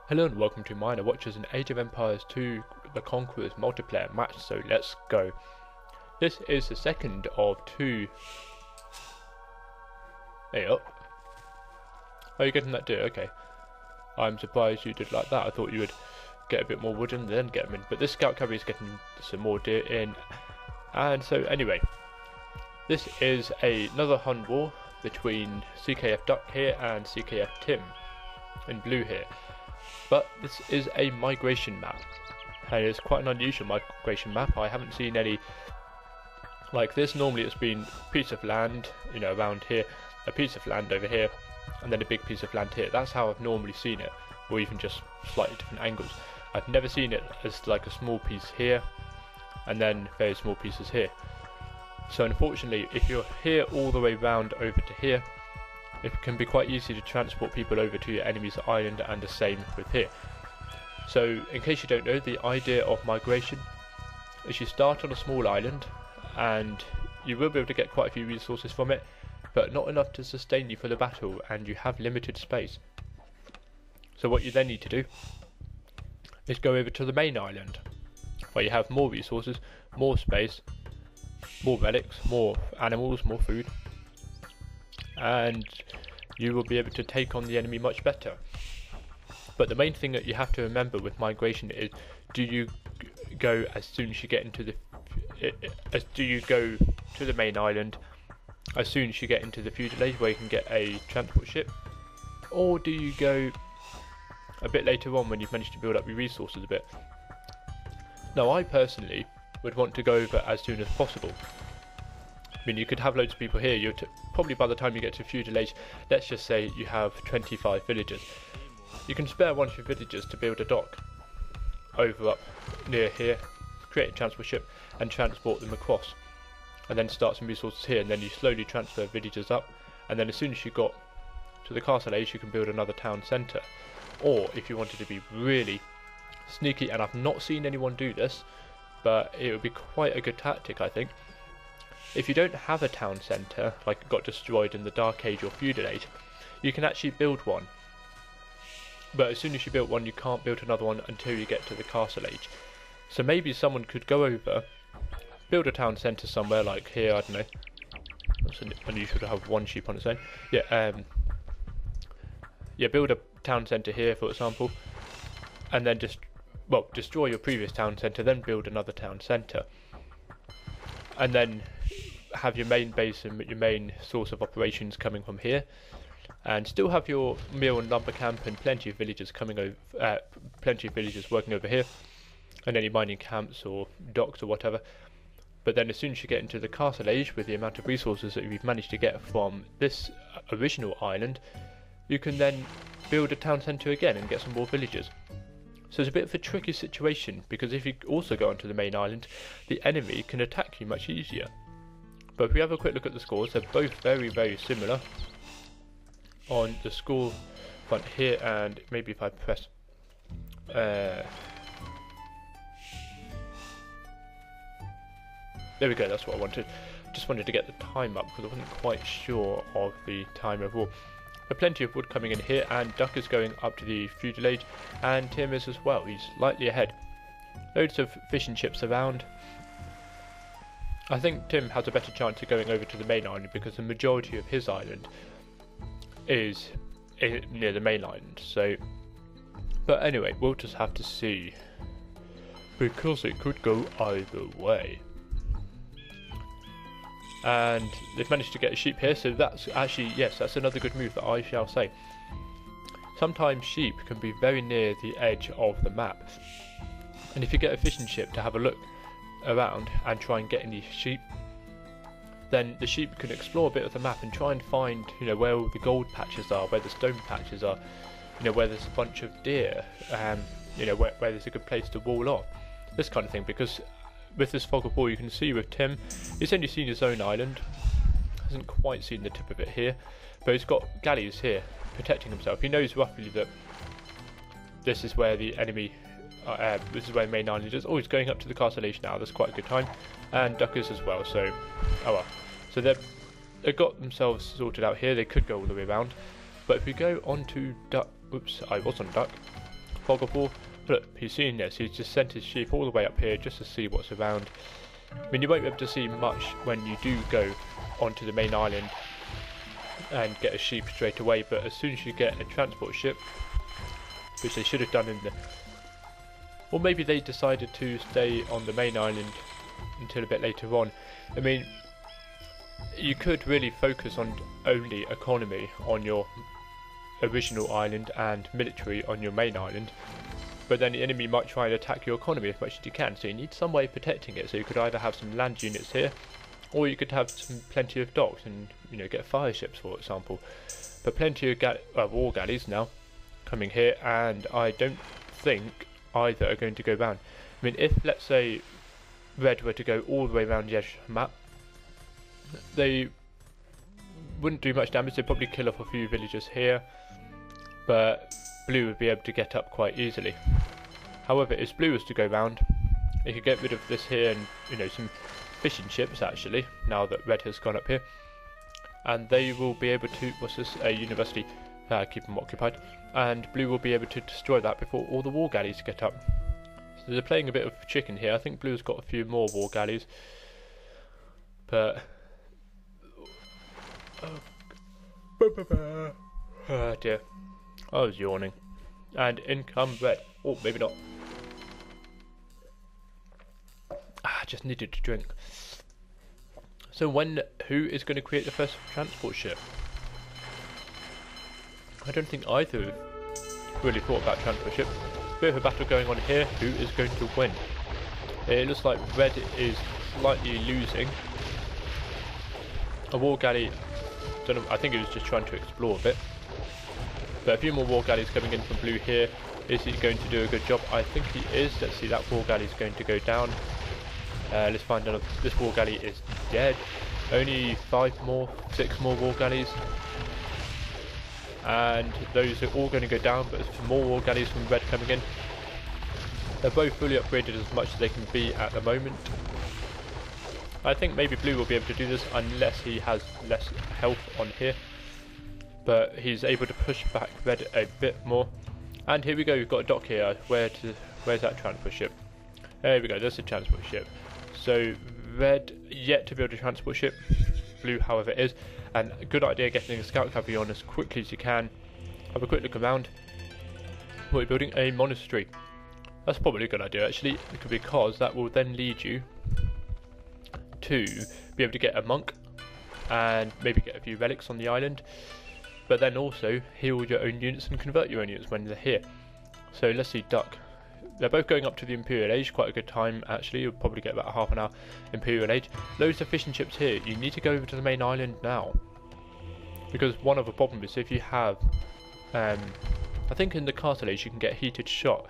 Hello and welcome to Minor Watchers in Age of Empires 2 the Conquerors multiplayer match, so let's go. This is the second of two. Hey up. Oh, you're getting that deer? Okay. I'm surprised you did like that. I thought you would get a bit more wood in and then get them in. But this scout cavalry is getting some more deer in. And so anyway, this is another Hun war between CKF Duck here and CKF Tim in blue here. But this is a migration map, and it's quite an unusual migration map. I haven't seen any like this. Normally it's been a piece of land, you know, around here, a piece of land over here, and then a big piece of land here. That's how I've normally seen it, or even just slightly different angles. I've never seen it as like a small piece here, and then very small pieces here. So unfortunately, if you're here all the way round over to here, it can be quite easy to transport people over to your enemy's island, and the same with here. So in case you don't know, the idea of migration is you start on a small island and you will be able to get quite a few resources from it, but not enough to sustain you for the battle, and you have limited space. So what you then need to do is go over to the main island, where you have more resources, more space, more relics, more animals, more food, and you will be able to take on the enemy much better. But the main thing that you have to remember with migration is, do you go as soon as you get into the do you go to the main island as soon as you get into the feudal age where you can get a transport ship, or do you go a bit later on when you've managed to build up your resources a bit? Now I personally would want to go over as soon as possible. I mean, you could have loads of people here. You're probably by the time you get to feudal age, let's just say you have 25 villagers. You can spare one of your villagers to build a dock over up near here, create a transport ship and transport them across, and then start some resources here, and then you slowly transfer villagers up, and then as soon as you got to the castle age you can build another town centre. Or if you wanted to be really sneaky, and I've not seen anyone do this, but it would be quite a good tactic I think, if you don't have a town centre, like it got destroyed in the Dark Age or Feudal Age, you can actually build one. But as soon as you build one, you can't build another one until you get to the Castle Age. So maybe someone could go over, build a town centre somewhere, like here, I don't know. That's unusual to have one sheep on its own. Yeah, build a town centre here, for example, and then just, well, destroy your previous town centre, then build another town centre. And then have your main base and your main source of operations coming from here, and still have your meal and lumber camp and plenty of villagers coming over, plenty of villagers working over here, and any mining camps or docks or whatever. But then as soon as you get into the Castle Age, with the amount of resources that you've managed to get from this original island, you can then build a town centre again and get some more villagers. So it's a bit of a tricky situation, because if you also go onto the main island, the enemy can attack you much easier. But if we have a quick look at the scores, they're both very, very similar on the score front here, and maybe if I press there we go, that's what I wanted. Just wanted to get the time up because I wasn't quite sure of the time overall. Plenty of wood coming in here, and Duck is going up to the feudal age, and Tim is as well. He's slightly ahead. Loads of fishing ships around. I think Tim has a better chance of going over to the main island because the majority of his island is near the main island. So, but anyway, we'll just have to see, because it could go either way. And they've managed to get a sheep here, so that's actually, yes, that's another good move that I shall say. Sometimes sheep can be very near the edge of the map, and if you get a fishing ship to have a look around and try and get any sheep, then the sheep can explore a bit of the map and try and find, you know, where all the gold patches are, where the stone patches are, you know, where there's a bunch of deer, you know, where there's a good place to wall off, this kind of thing. Because with this fog of war, you can see with Tim, he's only seen his own island, hasn't quite seen the tip of it here, but he's got galleys here protecting himself. He knows roughly that this is where the enemy, this is where the main island is. Oh, he's going up to the Castle Age now, that's quite a good time, and Duckers as well, so, oh well. So they've got themselves sorted out here. They could go all the way around, but if we go on to Duck, oops, I was on Duck, fog of war. Look, he's seen this. He's just sent his sheep all the way up here just to see what's around. I mean, you won't be able to see much when you do go onto the main island and get a sheep straight away, but as soon as you get a transport ship, which they should have done in the... Or maybe they decided to stay on the main island until a bit later on. I mean, you could really focus on only economy on your original island and military on your main island, but then the enemy might try and attack your economy as much as you can, so you need some way of protecting it. So you could either have some land units here, or you could have plenty of docks and, you know, get fire ships, for example. But plenty of war galleys now coming here, and I don't think either are going to go round. I mean, if, let's say, Red were to go all the way around the edge of the map, they wouldn't do much damage. They'd probably kill off a few villagers here, but Blue would be able to get up quite easily. However, if Blue was to go round, they could get rid of this here and, you know, some fishing ships actually, now that Red has gone up here, and they will be able to, what's this, a university, keep them occupied, and Blue will be able to destroy that before all the war galleys get up. So they're playing a bit of chicken here. I think Blue's got a few more war galleys, but oh dear, I was yawning. And in come Red. Oh, maybe not. I just needed to drink. So who is going to create the first transport ship? I don't think either really thought about transport ship. Bit of a battle going on here. Who is going to win? It looks like Red is slightly losing. A war galley, don't know, I think he was just trying to explore a bit. But a few more war galleys coming in from Blue here. Is he going to do a good job? I think he is. Let's see, that war galley is going to go down. Let's find another. This war galley is dead. Only 6 more war galleys. And those are all going to go down, but there's some more war galleys from Red coming in. They're both fully upgraded as much as they can be at the moment. I think maybe Blue will be able to do this unless he has less health on here. But he's able to push back Red a bit more. And here we go, we've got a dock here. Where's that transport ship? There we go, there's a transport ship. So Red yet to build a transport ship. Blue, however, is. And a good idea getting a scout cavalry on as quickly as you can. Have a quick look around. We're building a monastery. That's probably a good idea actually, because that will then lead you to be able to get a monk and maybe get a few relics on the island, but then also heal your own units and convert your own units when they're here. So let's see, Duck. They're both going up to the Imperial Age, quite a good time actually. You'll probably get about half an hour Imperial Age. Loads of fishing ships here. You need to go over to the main island now, because one of the problems is if you have I think in the Castle Age you can get heated shot.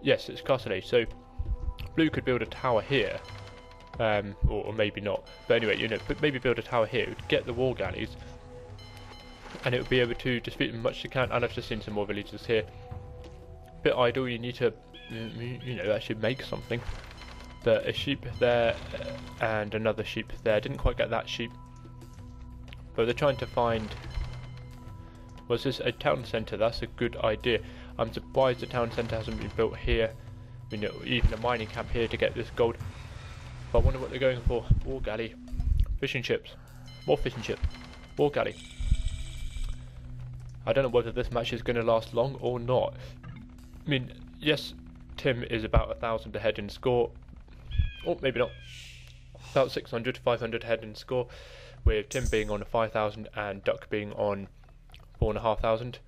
Yes, it's Castle Age, so Blue could build a tower here, or maybe not, but anyway, you know, but maybe build a tower here, it would get the war galleys, and it would be able to defeat them as much as you can. And I've just seen some more villagers here. Bit idle, you need to, you know, actually make something. But a sheep there, and another sheep there. Didn't quite get that sheep, but they're trying to find, was this a town centre? That's a good idea. I'm surprised the town centre hasn't been built here. I mean, even a mining camp here to get this gold. But I wonder what they're going for. War galley, fishing ships, more fishing ships, war galley. I don't know whether this match is going to last long or not. I mean, yes, Tim is about 1,000 ahead in score. Or maybe not. About 600 to 500 ahead in score, with Tim being on 5,000 and Duck being on 4,500.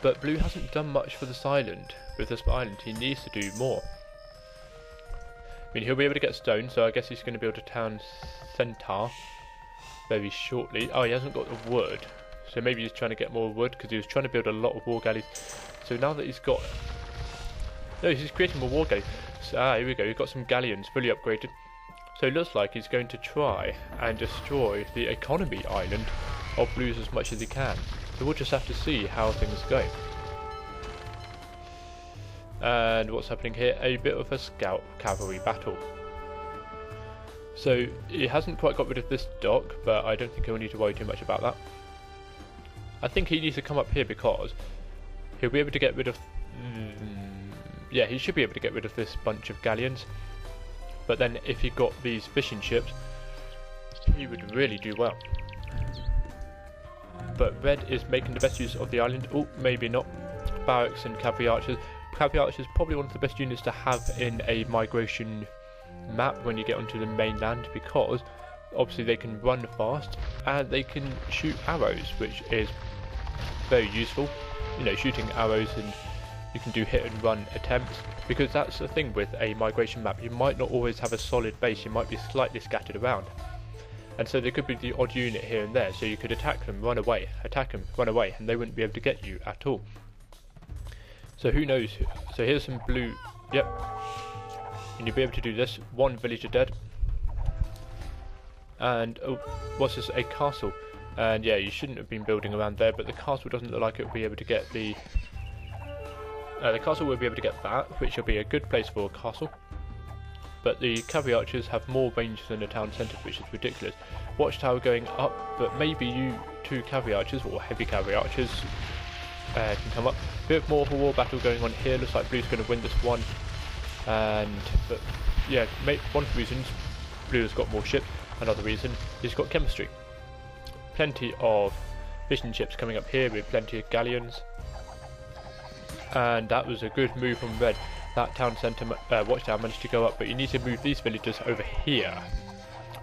But Blue hasn't done much for this island. With this island, he needs to do more. I mean, he'll be able to get stone, so I guess he's going to build a town centre very shortly. Oh, he hasn't got the wood, so maybe he's trying to get more wood, because he was trying to build a lot of war galleys. So now that he's got... No, he's creating more war galleys. So, here we go, he's got some galleons fully upgraded. So it looks like he's going to try and destroy the economy island of Blues as much as he can. So we'll just have to see how things go. And what's happening here? A bit of a scout cavalry battle. So he hasn't quite got rid of this dock, but I don't think he'll need to worry too much about that. I think he needs to come up here because he'll be able to get rid of... yeah, he should be able to get rid of this bunch of galleons. But then if he got these fishing ships, he would really do well. But red is making the best use of the island. Oh, maybe not. Barracks and cavalry archers. Cavalry archers is probably one of the best units to have in a migration map when you get onto the mainland, because obviously they can run fast and they can shoot arrows, which is very useful. You know, shooting arrows, and you can do hit and run attempts, because that's the thing with a migration map. You might not always have a solid base, you might be slightly scattered around. And so there could be the odd unit here and there, so you could attack them, run away, attack them, run away, and they wouldn't be able to get you at all. So who knows? So here's some blue, yep. And you'll be able to do this. One villager dead. And, oh, what's this? A castle. And yeah, you shouldn't have been building around there, but the castle doesn't look like it will be able to get the castle will be able to get that, which will be a good place for a castle. But the cavalry archers have more range than the town centre, which is ridiculous. Watchtower going up, but maybe you two cavalry archers, or heavy cavalry archers, can come up. A bit more of a war battle going on here. Looks like blue's going to win this one. But yeah, one of the reasons blue has got more ships. Another reason he's got chemistry. Plenty of fishing ships coming up here with plenty of galleons. And that was a good move from red. That town centre watchtower managed to go up, but you need to move these villagers over here.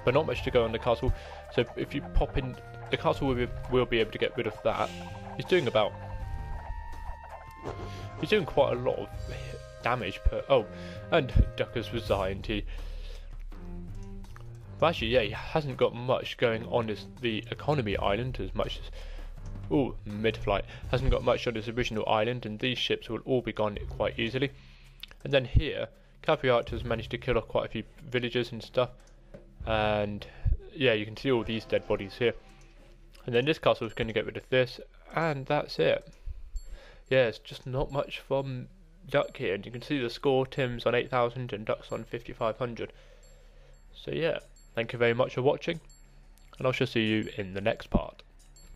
But not much to go on the castle, so if you pop in, the castle will be able to get rid of that. He's doing quite a lot of damage per, oh, and Ducker's resigned. But actually, yeah, he hasn't got much going on as the economy island as much as, ooh, mid-flight, hasn't got much on his original island, and these ships will all be gone quite easily. And then here, cavalry archers managed to kill off quite a few villagers and stuff, and yeah, you can see all these dead bodies here. And then this castle is going to get rid of this, and that's it. Yeah, it's just not much from Duck here, and you can see the score: Tim's on 8,000 and Duck's on 5,500. So yeah, thank you very much for watching, and I shall see you in the next part.